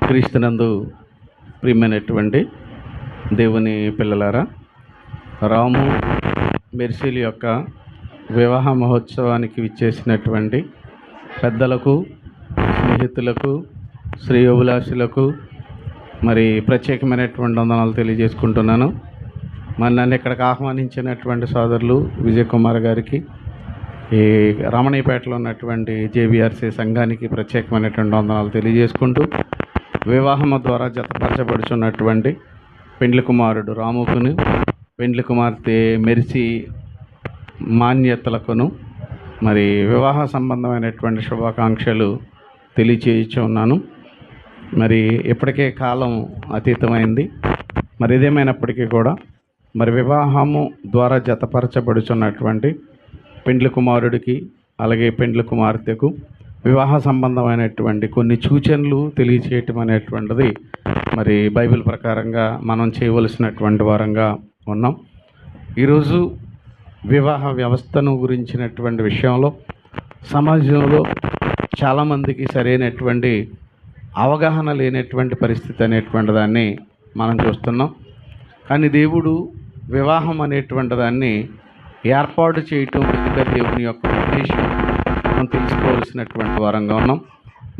క్రీస్తునందు ప్రియమైనటువంటి దేవుని పిల్లలారా, రాము మెర్సీల యొక్క వివాహ మహోత్సవానికి విచ్చేసినటువంటి పెద్దలకు, స్నేహితులకు, శ్రేయోభిలాషులకు మరి ప్రత్యేకమైనటువంటి వందనాలు తెలియజేసుకుంటున్నాను. మరి నన్ను ఇక్కడికి ఆహ్వానించినటువంటి సోదరులు విజయ్ కుమార్ గారికి, ఈ రమణీపేటలో ఉన్నటువంటి జేబీఆర్సీ సంఘానికి ప్రత్యేకమైనటువంటి వందనాలు తెలియజేసుకుంటూ, వివాహము ద్వారా జతపరచబడుచున్నటువంటి పెండ్లి కుమారుడు రాముకును, పెండ్లి కుమార్తె మెర్సీ మాన్యతలకును మరి వివాహ సంబంధమైనటువంటి శుభాకాంక్షలు తెలియచేయుచున్నాను. మరి ఇప్పటికే కాలం అతీతమైంది. మరి ఇదేమైనప్పటికీ కూడా మరి వివాహము ద్వారా జతపరచబడుచున్నటువంటి పెండ్లి కుమారుడికి అలాగే పెండ్లి కుమార్తెకు వివాహ సంబంధమైనటువంటి కొన్ని సూచనలు తెలియచేయటం అనేటువంటిది మరి బైబిల్ ప్రకారంగా మనం చేయవలసినటువంటి వారంగా ఉన్నాం. ఈరోజు వివాహ వ్యవస్థను గురించినటువంటి విషయంలో సమాజంలో చాలామందికి సరైనటువంటి అవగాహన లేనటువంటి పరిస్థితి అనేటువంటి దాన్ని మనం చూస్తున్నాం. కానీ దేవుడు వివాహం అనేటువంటి దాన్ని ఏర్పాటు చేయటం వెనుక దేవుని యొక్క ఉద్దేశం మనం తెలుసుకోవాల్సినటువంటి వారంగా ఉన్నాం.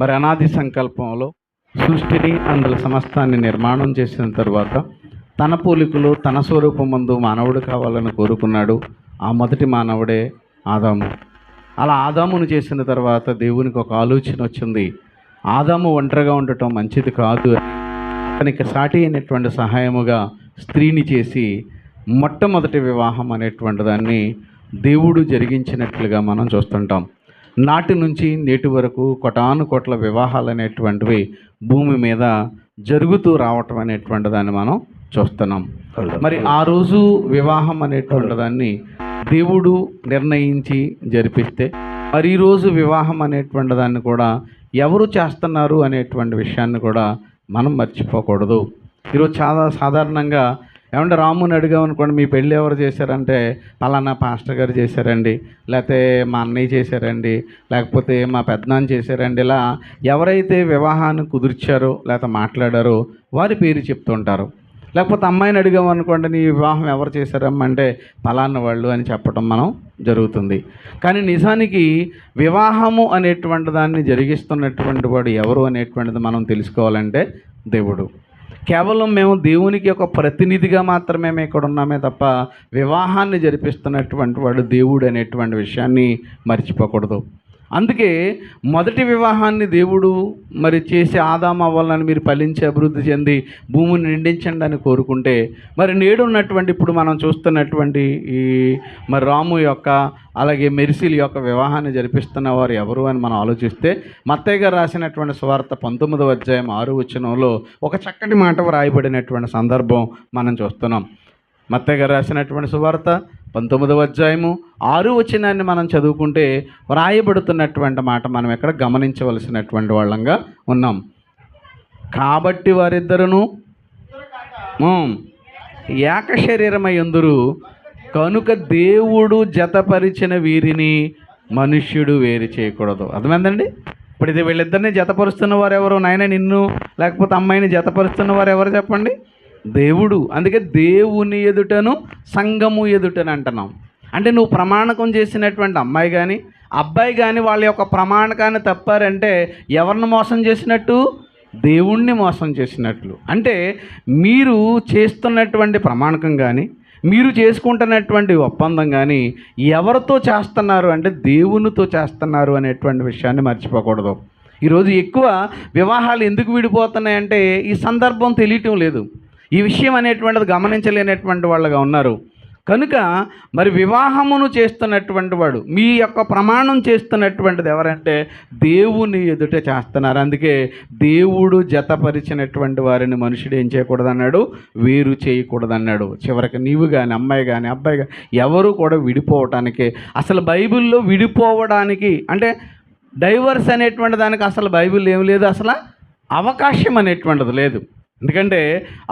మరి అనాది సంకల్పంలో సృష్టిని అందులో సమస్తాన్ని నిర్మాణం చేసిన తర్వాత తన పోలికలో తన స్వరూపమందు మానవుడు కావాలని కోరుకున్నాడు. ఆ మొదటి మానవుడే ఆదాము. అలా ఆదామును చేసిన తర్వాత దేవునికి ఒక ఆలోచన వచ్చింది. ఆదాము ఒంటరిగా ఉండటం మంచిది కాదు అని అతనికి సాటి అయినటువంటి సహాయముగా స్త్రీని చేసి మొట్టమొదటి వివాహం అనేటువంటి దాన్ని దేవుడు జరిగించినట్లుగా మనం చూస్తుంటాం. నాటి నుంచి నేటి వరకు కోటాను కోట్ల వివాహాలు అనేటువంటివి భూమి మీద జరుగుతూ రావటం అనేటువంటి దాన్ని మనం చూస్తున్నాం. మరి ఆ రోజు వివాహం అనేటువంటి దాన్ని దేవుడు నిర్ణయించి జరిపిస్తే మరి ఈరోజు వివాహం అనేటువంటి దాన్ని కూడా ఎవరు చేస్తున్నారు అనేటువంటి విషయాన్ని కూడా మనం మర్చిపోకూడదు. ఈరోజు చాలా సాధారణంగా ఏమంటే రాముని అడిగామనుకోండి, మీ పెళ్ళి ఎవరు చేశారంటే పలానా పాస్టర్ గారు చేశారండి, లేకపోతే మా అన్నయ్య చేశారండి, లేకపోతే మా పెద్దనాన్న చేశారండి. ఇలా ఎవరైతే వివాహాన్ని కుదిర్చారో లేకపోతే మాట్లాడారో వారి పేరు చెప్తుంటారు. లేకపోతే అమ్మాయిని అడిగామనుకోండి, నీ వివాహం ఎవరు చేశారమ్మంటే పలానా వాళ్ళు అని చెప్పడం మనం జరుగుతుంది. కానీ నిజానికి వివాహము అనేటువంటి దాన్ని జరిగిస్తున్నటువంటి వాడు ఎవరు అనేటువంటిది మనం తెలుసుకోవాలంటే దేవుడు. కేవలం మేము దేవునికి ఒక ప్రతినిధిగా మాత్రమే మేము ఇక్కడ ఉన్నామే తప్ప వివాహాన్ని జరిపిస్తున్నటువంటి వాడు దేవుడు అనేటువంటి విషయాన్ని మర్చిపోకూడదు. అందుకే మొదటి వివాహాన్ని దేవుడు మరి చేసి ఆదాము అవ్వాలని మీరు ఫలించి అభివృద్ధి చెంది భూమిని నిండించండి అని కోరుకుంటే, మరి నేడు ఉన్నటువంటి ఇప్పుడు మనం చూస్తున్నటువంటి ఈ మరి రాము యొక్క అలాగే మెర్సీల యొక్క వివాహాన్ని జరిపిస్తున్న వారు ఎవరు అని మనం ఆలోచిస్తే, మత్తయి గారు రాసినటువంటి సువార్త 19వ అధ్యాయం 6వ వచనంలో ఒక చక్కటి మాట వ్రాయబడినటువంటి సందర్భం మనం చూస్తున్నాం. మత్తయి గారు రాసినటువంటి సువార్త 19వ అధ్యాయము 6వ వచనాన్ని మనం చదువుకుంటే వ్రాయబడుతున్నటువంటి మాట మనం ఎక్కడ గమనించవలసినటువంటి వాళ్ళంగా ఉన్నాం. కాబట్టి వారిద్దరును ఏక శరీరమై యుందురు కనుక దేవుడు జతపరిచిన వీరిని మనుష్యుడు వేరు చేయకూడదు. అర్థమైందండి? ఇప్పుడు ఇది వీళ్ళిద్దరిని జతపరుస్తున్న వారు ఎవరు? నాయన నిన్ను లేకపోతే అమ్మాయిని జతపరుస్తున్న వారు ఎవరు చెప్పండి? దేవుడు. అందుకే దేవుని ఎదుటను సంఘము ఎదుటను అంటున్నాం. అంటే నువ్వు ప్రమాణకం చేసినటువంటి అమ్మాయి కానీ అబ్బాయి కానీ వాళ్ళ యొక్క ప్రమాణకాన్ని తప్పారంటే ఎవరిని మోసం చేసినట్టు? దేవుణ్ణి మోసం చేసినట్లు. అంటే మీరు చేస్తున్నటువంటి ప్రమాణకం కానీ మీరు చేసుకుంటున్నటువంటి ఒప్పందం కానీ ఎవరితో చేస్తున్నారు అంటే దేవునితో చేస్తున్నారు అనేటువంటి విషయాన్ని మర్చిపోకూడదు. ఈరోజు ఎక్కువ వివాహాలు ఎందుకు విడిపోతున్నాయంటే ఈ సందర్భం తెలియటం లేదు, ఈ విషయం అనేటువంటిది గమనించలేనటువంటి వాళ్ళగా ఉన్నారు. కనుక మరి వివాహమును చేస్తున్నటువంటి వాడు మీ యొక్క ప్రమాణం చేస్తున్నటువంటిది ఎవరంటే దేవుని ఎదుట చేస్తున్నారు. అందుకే దేవుడు జతపరిచినటువంటి వారిని మనుషుడు ఏం చేయకూడదన్నాడు? వేరు చేయకూడదన్నాడు. చివరికి నీవు కానీ అమ్మాయి కానీ అబ్బాయి కానీ ఎవరు కూడా విడిపోవటానికి, అసలు బైబిల్లో విడిపోవడానికి అంటే డైవర్స్ అనేటువంటి దానికి అసలు బైబిల్ ఏం లేదు, అసలు అవకాశం అనేటువంటిది లేదు. ఎందుకంటే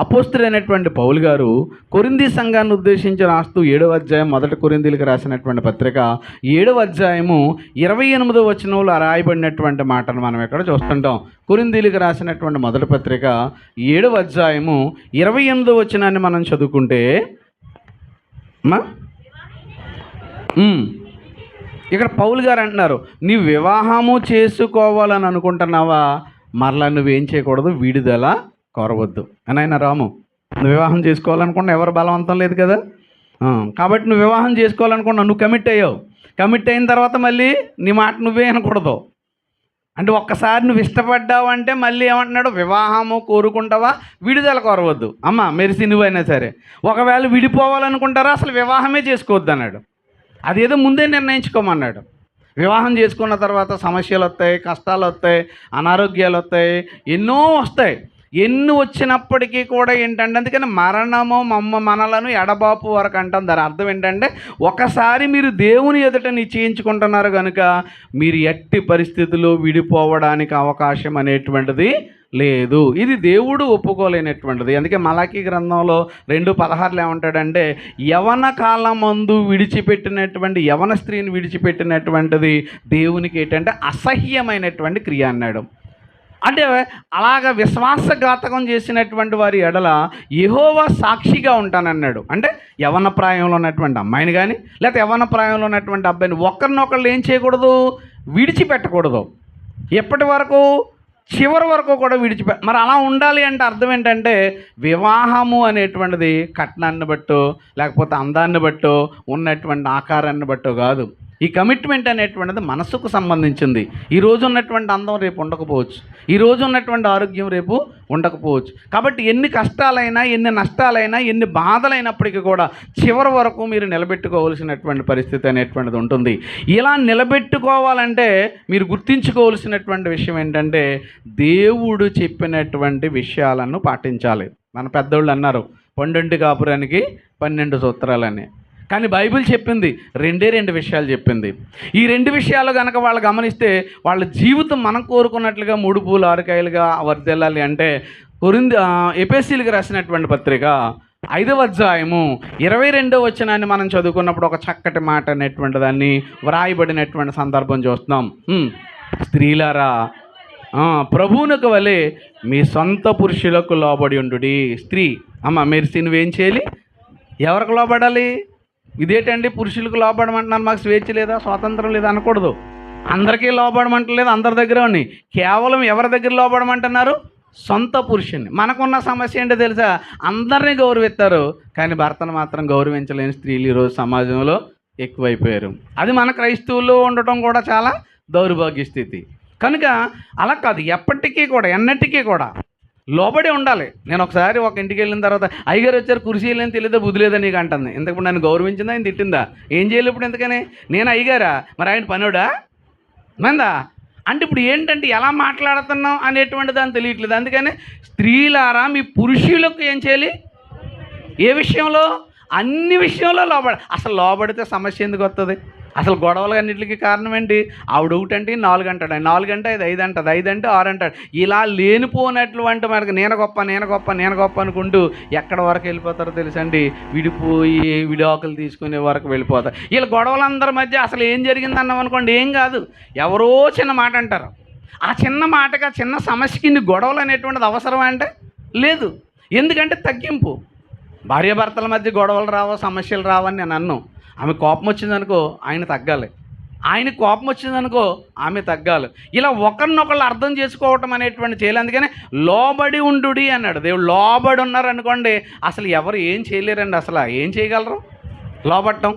అపోస్తులైనటువంటి పౌలు గారు కొరింథీ సంఘాన్ని ఉద్దేశించి రాస్తూ 7వ అధ్యాయం మొదటి కొరింథీలకు రాసినటువంటి పత్రిక 7వ అధ్యాయము 28వ వచనంలో రాయబడినటువంటి మాటను మనం ఎక్కడ చూస్తుంటాం. కొరింథీలకు రాసినటువంటి మొదటి పత్రిక 7వ అధ్యాయము 28వ వచనాన్ని మనం చదువుకుంటే ఇక్కడ పౌలు గారు అంటున్నారు, నీ వివాహము చేసుకోవాలని అనుకుంటున్నావా, మరలా నువ్వేం చేయకూడదు, విడుదల కోరవద్దు అని. ఆయన రాము, నువ్వు వివాహం చేసుకోవాలనుకున్నా ఎవరు బలవంతం లేదు కదా, కాబట్టి నువ్వు వివాహం చేసుకోవాలనుకున్నా, నువ్వు కమిట్ అయ్యావు. కమిట్ అయిన తర్వాత మళ్ళీ నీ మాట నువ్వే అనకూడదు. అంటే ఒక్కసారి నువ్వు ఇష్టపడ్డావు అంటే మళ్ళీ ఏమంటున్నాడు, వివాహము కోరుకుంటావా, విడుదల కోరవద్దు. అమ్మ మెరిసి నువ్వైనా సరే ఒకవేళ విడిపోవాలనుకుంటారా అసలు వివాహమే చేసుకోవద్దు అన్నాడు. అదేదో ముందే నిర్ణయించుకోమన్నాడు. వివాహం చేసుకున్న తర్వాత సమస్యలు వస్తాయి, కష్టాలు వస్తాయి, అనారోగ్యాలు వస్తాయి, ఎన్నో వస్తాయి. ఎన్ని వచ్చినప్పటికీ కూడా ఏంటంటే, అందుకని మరణము మనలను ఎడబాపు వరకు అంటాం. దాని అర్థం ఏంటంటే, ఒకసారి మీరు దేవుని ఎదుట నిశ్చయించుకుంటున్నారు కనుక మీరు ఎట్టి పరిస్థితుల్లో విడిపోవడానికి అవకాశం అనేటువంటిది లేదు. ఇది దేవుడు ఒప్పుకోలేనటువంటిది. అందుకే మలాకీ గ్రంథంలో 2:16 ఏమంటాడంటే, యవన కాలమందు విడిచిపెట్టినటువంటి యవన స్త్రీని విడిచిపెట్టినటువంటిది దేవునికి ఏంటంటే అసహ్యమైనటువంటి క్రియ అన్నాడు. అంటే అలాగ విశ్వాసఘాతకం చేసినటువంటి వారి ఎడల యెహోవా సాక్షిగా ఉంటానన్నాడు. అంటే యవన ప్రాయంలో ఉన్నటువంటి అమ్మాయిని కానీ లేకపోతే యవన ప్రాయంలో ఉన్నటువంటి అబ్బాయిని ఒకరినొకళ్ళు ఏం చేయకూడదు, విడిచిపెట్టకూడదు. ఎప్పటి వరకు, చివరి వరకు కూడా మరి అలా ఉండాలి అంటే అర్థం ఏంటంటే, వివాహము అనేటువంటిది కట్నాన్ని బట్టో లేకపోతే అందాన్ని బట్టో ఉన్నటువంటి ఆకారాన్ని బట్టో కాదు. ఈ కమిట్మెంట్ అనేటువంటిది మనసుకు సంబంధించింది. ఈరోజు ఉన్నటువంటి అందం రేపు ఉండకపోవచ్చు, ఈరోజు ఉన్నటువంటి ఆరోగ్యం రేపు ఉండకపోవచ్చు. కాబట్టి ఎన్ని కష్టాలైనా, ఎన్ని నష్టాలైనా, ఎన్ని బాధలైనప్పటికీ కూడా చివరి వరకు మీరు నిలబెట్టుకోవాల్సినటువంటి పరిస్థితి అనేటువంటిది ఉంటుంది. ఇలా నిలబెట్టుకోవాలంటే మీరు గుర్తించుకోవాల్సినటువంటి విషయం ఏంటంటే, దేవుడు చెప్పినటువంటి విషయాలను పాటించాలి. మన పెద్దోళ్ళు అన్నారు, 12 కాపురానికి 12 సూత్రాలని. కానీ బైబిల్ చెప్పింది 2 విషయాలు చెప్పింది. ఈ 2 విషయాలు కనుక వాళ్ళు గమనిస్తే వాళ్ళ జీవితం మనం కోరుకున్నట్లుగా 3 పూలు 6 కాయలుగా వర్ధిల్లాలి. అంటే ఎఫెసీయులకు రాసినటువంటి పత్రిక 5వ అధ్యాయము 22వ వచనాన్ని మనం చదువుకున్నప్పుడు ఒక చక్కటి మాట అనేటువంటి దాన్ని వ్రాయబడినటువంటి సందర్భం చూస్తున్నాం. స్త్రీలారా ప్రభువునకు వలె మీ సొంత పురుషులకు లోబడి ఉండుడి. స్త్రీ అమ్మ మెరిసి నువ్వేం చేయాలి, ఎవరికి లోబడాలి? ఇదేంటండి పురుషులకు లోబడమంటున్నారు, మాకు స్వేచ్ఛ లేదా, స్వాతంత్రం లేదా అనకూడదు. అందరికీ లోబడమంటలేదు, అందరి దగ్గర ఉన్నాయి. కేవలం ఎవరి దగ్గర లోబడమంటున్నారు, సొంత పురుషుని. మనకున్న సమస్య ఏంటో తెలుసా, అందరినీ గౌరవిస్తారు కానీ భర్తను మాత్రం గౌరవించలేని స్త్రీలు ఈరోజు సమాజంలో ఎక్కువైపోయారు. అది మన క్రైస్తవుల్లో ఉండటం కూడా చాలా దౌర్భాగ్య స్థితి. కనుక అలా కాదు, ఎప్పటికీ కూడా ఎన్నటికీ కూడా లోబడి ఉండాలి. నేను ఒకసారి ఒక ఇంటికి వెళ్ళిన తర్వాత అయ్యగారు వచ్చారు, కుర్చీ వెళ్ళని తెలియదా, బుద్ధి లేదా నీకు అంటుంది. ఇంతకు నన్ను గౌరవించిందా, ఆయన తిట్టిందా, ఏం చేయాలి ఇప్పుడు? ఎందుకని నేను అయ్యగారా, మరి ఆయన పనుడా మందా అంటే ఇప్పుడు ఏంటంటే ఎలా మాట్లాడుతున్నాం అనేటువంటి దాన్ని తెలియట్లేదు. అందుకని స్త్రీలారా మీ పురుషులకు ఏం చేయాలి, ఏ విషయంలో, అన్ని విషయంలో లోబడి. అసలు లోబడితే సమస్య ఎందుకు వస్తుంది? అసలు గొడవలు అన్నింటికి కారణం ఏంటి? ఆవిడ 1 అంటే 4 అంటాడు, 4 అంటే 5 అంటది, 5 అంటే 6 అంటాడు. ఇలా లేనిపోనట్లు మనకి నేను గొప్ప అనుకుంటూ ఎక్కడి వరకు వెళ్ళిపోతారో తెలుసండి, విడిపోయి విడాకులు తీసుకునే వరకు వెళ్ళిపోతారు. వీళ్ళ గొడవలందరి మధ్య అసలు ఏం జరిగిందన్నాం అనుకోండి, ఏం కాదు, ఎవరో చిన్న మాట అంటారు. ఆ చిన్న మాటగా చిన్న సమస్యకి ఇన్ని గొడవలు అనేటువంటిది అవసరం అంటే లేదు. ఎందుకంటే తగ్గింపు. భార్యాభర్తల మధ్య గొడవలు రావో, సమస్యలు రావని నేను అన్నాను. ఆమె కోపం వచ్చిందనుకో ఆయన తగ్గాలి, ఆయన కోపం వచ్చిందనుకో ఆమె తగ్గాలి. ఇలా ఒకరినొకళ్ళు అర్థం చేసుకోవటం అనేటువంటి చేయాలి. అందుకని లోబడి ఉండుడి అన్నాడు దేవుడు. లోబడి ఉన్నారనుకోండి అసలు ఎవరు ఏం చేయలేరండి. అసలు ఏం చేయగలరు లోబట్టం?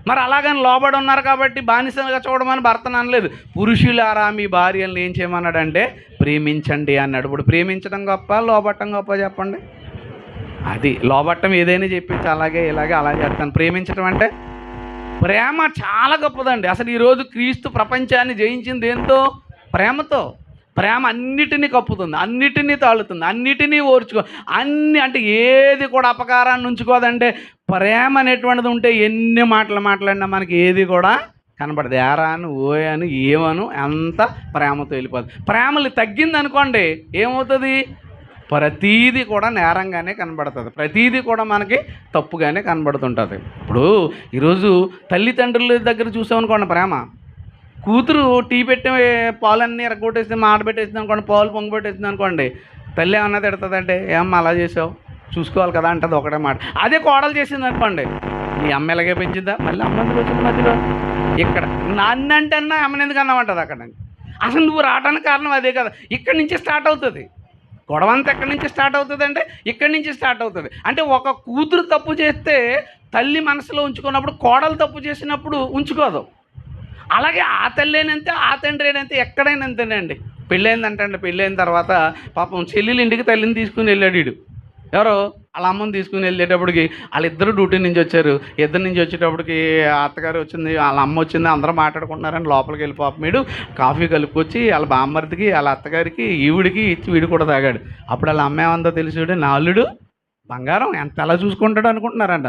మరి అలాగని లోబడి ఉన్నారు కాబట్టి బానిసలుగా చూడమని భర్తను అనలేదు. పురుషులారా మీ భార్యలను ఏం చేయమన్నాడంటే ప్రేమించండి అన్నాడు. ఇప్పుడు ప్రేమించడం గొప్ప, లోబట్టం గొప్ప చెప్పండి? అది లోబట్టం ఏదైనా చెప్పించి అలాగే ఇలాగే అలా చేస్తాను. ప్రేమించడం అంటే ప్రేమ చాలా గొప్పదండి. అసలు ఈరోజు క్రీస్తు ప్రపంచాన్ని జయించింది ఏంతో? ప్రేమతో. ప్రేమ అన్నిటినీ కప్పుతుంది, అన్నిటినీ తాళుతుంది, అన్నిటినీ ఓర్చుకో, అన్ని అంటే ఏది కూడా అపకారాన్ని ఉంచుకోదంటే ప్రేమ అనేటువంటిది ఉంటే ఎన్ని మాటలు మాట్లాడినా మనకి ఏది కూడా కనబడదు. ఏరాను ఓయను ఏమను అంత ప్రేమతో వెళ్ళిపోతుంది. ప్రేమలు తగ్గింది అనుకోండి ఏమవుతుంది? ప్రతీది కూడా నేరంగానే కనబడుతుంది, ప్రతీది కూడా మనకి తప్పుగానే కనబడుతుంటుంది. ఇప్పుడు ఈరోజు తల్లిదండ్రుల దగ్గర చూసామనుకోండి ప్రేమ, కూతురు టీ పెట్టి పాలన్నీ ఎరగొట్టేసింది, మాట పెట్టేసింది అనుకోండి, పాలు పొంగబెట్టేసింది అనుకోండి, తల్లి ఏమన్నా తిడుతుందంటే ఏమన్నా అలా చేసావు, చూసుకోవాలి కదా అంటది ఒకటే మాట. అదే కోడలు చేసింది అనుకోండి, నీ అమ్మ ఎలాగే పెంచిందా, మళ్ళీ అమ్మ ఎందుకు వచ్చింది మధ్యలో, ఇక్కడ నాన్న అంటే అన్నా అమ్మని ఎందుకు అన్నామంటుంది. అక్కడ అసలు నువ్వు రావడానికి కారణం అదే కదా, ఇక్కడి నుంచి స్టార్ట్ అవుతుంది గొడవ అంతా. ఎక్కడి నుంచి స్టార్ట్ అవుతుంది అంటే ఇక్కడి నుంచి స్టార్ట్ అవుతుంది. అంటే ఒక కూతురు తప్పు చేస్తే తల్లి మనసులో ఉంచుకున్నప్పుడు, కోడలు తప్పు చేసినప్పుడు ఉంచుకోదు. అలాగే ఆ తల్లేనంతే, ఆ తండ్రినంతే, ఎక్కడైనా అంతేనండి. పెళ్ళైందంటే పెళ్ళైన తర్వాత పాపం చెల్లెలు ఇంటికి తల్లిని తీసుకుని వెళ్ళాడు వీడు. ఎవరో వాళ్ళ అమ్మని తీసుకుని వెళ్ళేటప్పటికి వాళ్ళిద్దరు డ్యూటీ నుంచి వచ్చారు. ఇద్దరి నుంచి వచ్చేటప్పటికి అత్తగారు వచ్చింది, వాళ్ళ అమ్మ వచ్చింది, అందరూ మాట్లాడుకుంటున్నారని లోపలికి వెళ్ళి పాపం వీడు కాఫీ కలుపుకొచ్చి వాళ్ళ బామ్మర్దికి వాళ్ళ అత్తగారికి ఈవిడికి ఇచ్చి వీడు కూడా తాగాడు. అప్పుడు వాళ్ళ అమ్మ ఏమందో తెలిసి, నా అల్లుడు బంగారం ఎంత ఎలా చూసుకుంటాడు అనుకుంటున్నారంట.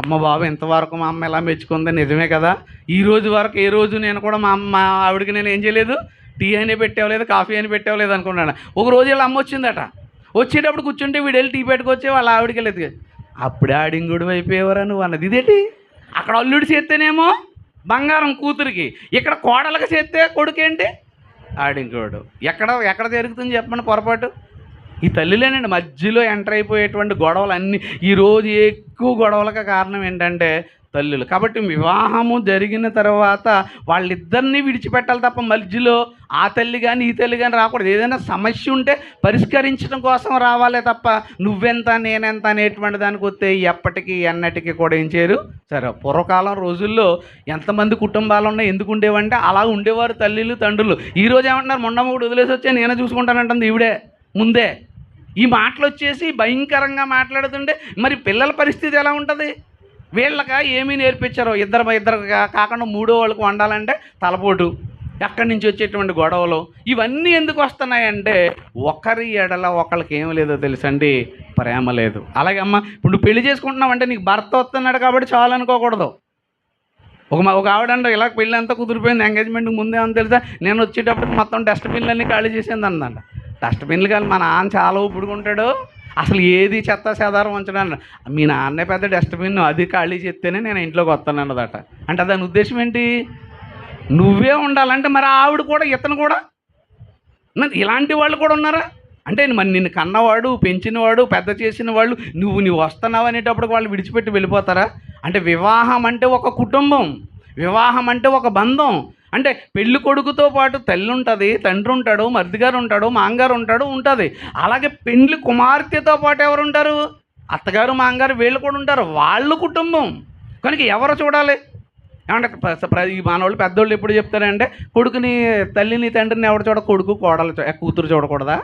అమ్మ బాబు ఇంతవరకు మా అమ్మ ఎలా మెచ్చుకుంది, నిజమే కదా, ఈ రోజు వరకు ఏ రోజు నేను కూడా మా ఆవిడకి నేను ఏం చేయలేదు, టీ అని పెట్టేవలేదు, కాఫీ అని పెట్టేవలేదు అనుకున్నాను. ఒక రోజు వీళ్ళ అమ్మ వచ్చిందట, వచ్చేటప్పుడు కూర్చుంటే వీడు వెళ్ళి టీ పెట్టుకొచ్చే వాళ్ళ ఆవిడకి వెళ్ళేది. అప్పుడే ఆడింగుడు అయిపోయేవరా నువ్వు అన్నది. ఇదేంటి, అక్కడ అల్లుడు చేస్తేనేమో బంగారం కూతురికి, ఇక్కడ కోడలకు చేస్తే కొడుకేంటి ఆడింగుడు. ఎక్కడ జరుగుతుంది చెప్పండి పొరపాటు? ఈ తల్లిలేనండి మధ్యలో ఎంటర్ అయిపోయేటువంటి గొడవలు అన్నీ. ఈరోజు ఎక్కువ గొడవలకు కారణం ఏంటంటే తల్లులు. కాబట్టి వివాహము జరిగిన తర్వాత వాళ్ళిద్దరినీ విడిచిపెట్టాలి తప్ప మధ్యలో ఆ తల్లి కానీ ఈ తల్లి కానీ రాకూడదు. ఏదైనా సమస్య ఉంటే పరిష్కరించడం కోసం రావాలే తప్ప నువ్వెంత నేనెంత అనేటువంటి దానికి వస్తే ఎప్పటికీ ఎన్నటికీ కూడా ఏం చేయరు. సరే, పూర్వకాలం రోజుల్లో ఎంతమంది కుటుంబాలు ఉన్నాయి, ఎందుకు ఉండేవంటే అలా ఉండేవారు తల్లిలు తండ్రులు. ఈరోజు ఏమంటున్నారు, మొండమ్మగుడు వదిలేసి వచ్చే నేనే చూసుకుంటానంటుంది ఈవిడే ముందే. ఈ మాటలు వచ్చేసి భయంకరంగా మాట్లాడుతుంటే మరి పిల్లల పరిస్థితి ఎలా ఉంటుంది? వీళ్ళక ఏమీ నేర్పించారో, ఇద్దరు కాకుండా మూడో వాళ్ళకు వండాలంటే తలపోటు, ఎక్కడి నుంచి వచ్చేటువంటి గొడవలు ఇవన్నీ ఎందుకు వస్తున్నాయంటే ఒకరి ఎడల ఒకరికి ఏం లేదో తెలుసండి, ప్రేమ లేదు. అలాగే అమ్మ, ఇప్పుడు నువ్వు పెళ్లి చేసుకుంటున్నావు అంటే నీకు భర్త వస్తున్నాడు కాబట్టి చాలు అనుకోకూడదు. ఒక ఆవిడంటే ఇలా పెళ్ళి అంతా కుదిరిపోయింది, ఎంగేజ్మెంట్కి ముందే అని తెలుసా, నేను వచ్చేటప్పటికి మొత్తం డస్ట్బిన్లన్నీ ఖాళీ చేసింది అందంట. డస్ట్బిన్లు కానీ మా నాన్న చాలా ఊపుడుకుంటాడు, అసలు ఏది చెత్త చెదారం ఉంచడానికి. మీ నాన్నే పెద్ద డస్ట్బిన్, అది ఖాళీ చేస్తేనే నేను ఇంట్లోకి వస్తాను అన్నదట. అంటే దాని ఉద్దేశం ఏంటి, నువ్వే ఉండాలంటే మరి ఆవిడ కూడా ఇతను కూడా ఇలాంటి వాళ్ళు కూడా ఉన్నారా అంటే, మరి నిన్ను కన్నవాడు, పెంచినవాడు, పెద్ద చేసిన వాళ్ళు, నువ్వు వస్తున్నావు అనేటప్పుడు వాళ్ళు విడిచిపెట్టి వెళ్ళిపోతారా? అంటే వివాహం అంటే ఒక కుటుంబం, వివాహం అంటే ఒక బంధం. అంటే పెళ్ళి కొడుకుతో పాటు తల్లి ఉంటుంది, తండ్రి ఉంటాడు, మరిదిగారు ఉంటాడు, మాంగారు ఉంటాడు ఉంటుంది. అలాగే పెళ్ళి కుమార్తెతో పాటు ఎవరు ఉంటారు, అత్తగారు మాంగారు వీళ్ళు కూడా ఉంటారు, వాళ్ళు కుటుంబం. కనుక ఎవరు చూడాలి ఏమంటే ఈ మానవాళ్ళు పెద్దోళ్ళు ఎప్పుడు చెప్తారంటే, కొడుకుని తల్లిని తండ్రిని ఎవరు చూడ, కొడుకు కోడలు కూతురు చూడకూడదా?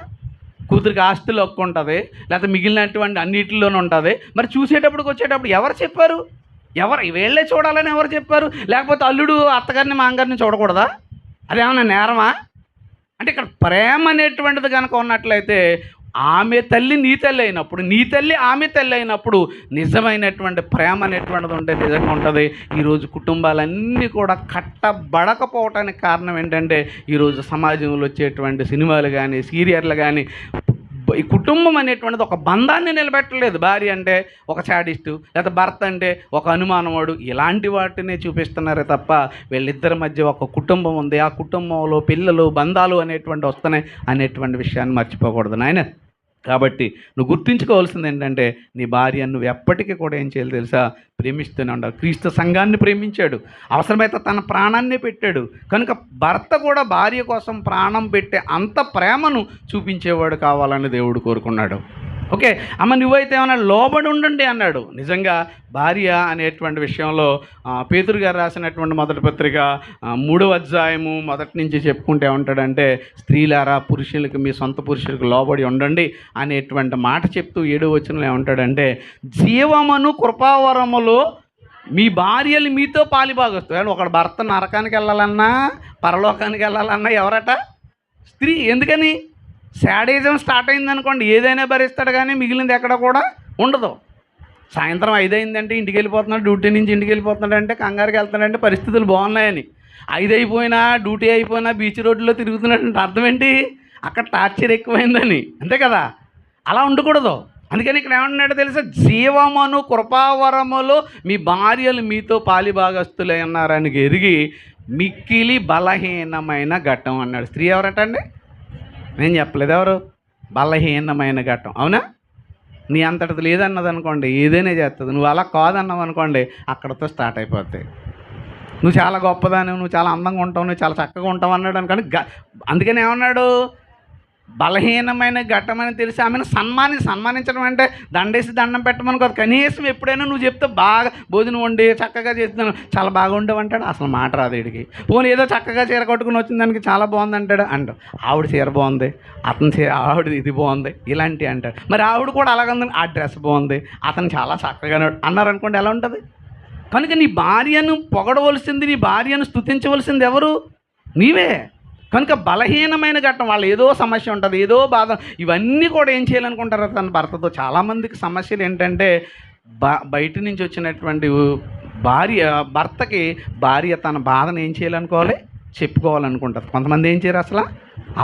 కూతురికి ఆస్తులు హక్కు ఉంటుంది, లేకపోతే మిగిలినటువంటి అన్నిటిలోనే ఉంటుంది. మరి చూసేటప్పటికి వచ్చేటప్పుడు ఎవరు చెప్పారు, ఎవరు వీళ్ళే చూడాలని ఎవరు చెప్పారు? లేకపోతే అల్లుడు అత్తగారిని మాంగారిని చూడకూడదా? అదేమన్నా నేరమా? అంటే ఇక్కడ ప్రేమ అనేటువంటిది కనుక ఉన్నట్లయితే ఆమె తల్లి నీ తల్లి అయినప్పుడు, నీ తల్లి ఆమె తల్లి అయినప్పుడు నిజమైనటువంటి ప్రేమ అనేటువంటిది ఉంటే నిజంగా ఉంటుంది. ఈరోజు కుటుంబాలన్నీ కూడా కట్టబడకపోవటానికి కారణం ఏంటంటే ఈరోజు సమాజంలో వచ్చేటువంటి సినిమాలు కానీ సీరియళ్ళు కానీ ఈ కుటుంబం అనేటువంటిది ఒక బంధాన్ని నిలబెట్టలేదు. భార్య అంటే ఒక శాడిస్టు, లేదా భర్త అంటే ఒక అనుమానవాడు, ఇలాంటి వాటినే చూపిస్తున్నారే తప్ప వీళ్ళిద్దరి మధ్య ఒక కుటుంబం ఉంది, ఆ కుటుంబంలో పిల్లలు బంధాలు అనేటువంటి వస్తున్నాయి అనేటువంటి విషయాన్ని మర్చిపోకూడదు నాయన. కాబట్టి నువ్వు గుర్తుంచుకోవాల్సింది ఏంటంటే నీ భార్యను నువ్వు ఎప్పటికీ కూడా ఏం చేయాలి తెలుసా, ప్రేమిస్తూనే ఉండాలి. క్రీస్తు సంఘాన్ని ప్రేమించాడు, అవసరమైతే తన ప్రాణాన్ని పెట్టాడు. కనుక భర్త కూడా భార్య కోసం ప్రాణం పెట్టే అంత ప్రేమను చూపించేవాడు కావాలని దేవుడు కోరుకున్నాడు. ఓకే అమ్మ, నువ్వైతే ఏమన్నా లోబడి ఉండండి అన్నాడు. నిజంగా భార్య అనేటువంటి విషయంలో పేతురు గారు రాసినటువంటి మొదటి పత్రిక 3వ అధ్యాయము మొదటి నుంచి చెప్పుకుంటే ఏమంటాడంటే, స్త్రీలారా పురుషులకు మీ సొంత పురుషులకు లోబడి ఉండండి అనేటువంటి మాట చెప్తూ 7వ వచనంలో ఏమంటాడంటే, జీవమును కృపావరములో మీ భార్యలు మీతో పాలిభాగస్తులు. ఒకడు భర్త నరకానికి వెళ్ళాలన్నా పరలోకానికి వెళ్ళాలన్నా ఎవరట, స్త్రీ. ఎందుకని, శాడిజం స్టార్ట్ అయిందనుకోండి ఏదైనా భరిస్తాడు కానీ మిగిలింది ఎక్కడ కూడా ఉండదు. సాయంత్రం 5 అయిందంటే ఇంటికి వెళ్ళిపోతున్నాడు, డ్యూటీ నుంచి ఇంటికి వెళ్ళిపోతున్నాడు అంటే కంగారుకి వెళ్తున్నాడంటే పరిస్థితులు బాగున్నాయని. 5 అయిపోయినా డ్యూటీ అయిపోయినా బీచ్ రోడ్లో తిరుగుతున్నాడంటే అర్థం ఏంటి, అక్కడ టార్చర్ ఎక్కువైందని, అంతే కదా. అలా ఉండకూడదు. అందుకని ఇక్కడ ఏమన్నాడో తెలుసా, జీవమును కృపావరములు మీ భార్యలు మీతో పాలిభాగస్తులై ఉన్నారని ఎరిగి మిక్కిలి బలహీనమైన ఘట్టం అన్నాడు. స్త్రీ ఎవరటండి? నేను చెప్పలేదు, ఎవరు? బలహీనమైన ఘట్టం. అవునా? నీ అంతటిది లేదన్నది అనుకోండి ఏదైనా చేస్తుంది. నువ్వు అలా కాదన్నావు అనుకోండి అక్కడతో స్టార్ట్ అయిపోతాయి. నువ్వు చాలా గొప్పదాని, నువ్వు చాలా అందంగా ఉంటావు, నువ్వు చాలా చక్కగా ఉంటావు అన్నాడు అనుకోండి. అందుకని ఏమన్నాడు? బలహీనమైన ఘట్టమని తెలిసి ఆమెను సన్మానించడం అంటే దండేసి దండం పెట్టమని కాదు. కనీసం ఎప్పుడైనా నువ్వు చెప్తే బాగా భోజనం వండి చక్కగా చేస్తున్నాను, చాలా బాగా ఉండేవంటాడు. అసలు మాట రాదు వీడికి. పోనీ ఏదో చక్కగా చీర కట్టుకుని వచ్చిన దానికి చాలా బాగుంది అంటాడు. ఆవిడ చీర బాగుంది, ఆవిడ ఇది బాగుంది, ఇలాంటివి అంటాడు. మరి ఆవిడ కూడా అలాగంది, ఆ డ్రెస్ బాగుంది, అతను చాలా చక్కగా అన్నారనుకోండి, ఎలా ఉంటుంది? కనుక నీ భార్యను పొగడవలసింది, నీ భార్యను స్తుతించవలసింది ఎవరు? నీవే. కనుక బలహీనమైన ఘట్టం, వాళ్ళు ఏదో సమస్య ఉంటుంది, ఏదో బాధ, ఇవన్నీ కూడా ఏం చేయాలనుకుంటారు తన భర్తతో. చాలామందికి సమస్యలు ఏంటంటే బయట నుంచి వచ్చినటువంటి భర్తకి భార్య తన బాధను ఏం చేయాలనుకోవాలి? చెప్పుకోవాలనుకుంటారు. కొంతమంది ఏం చేయరు, అసలు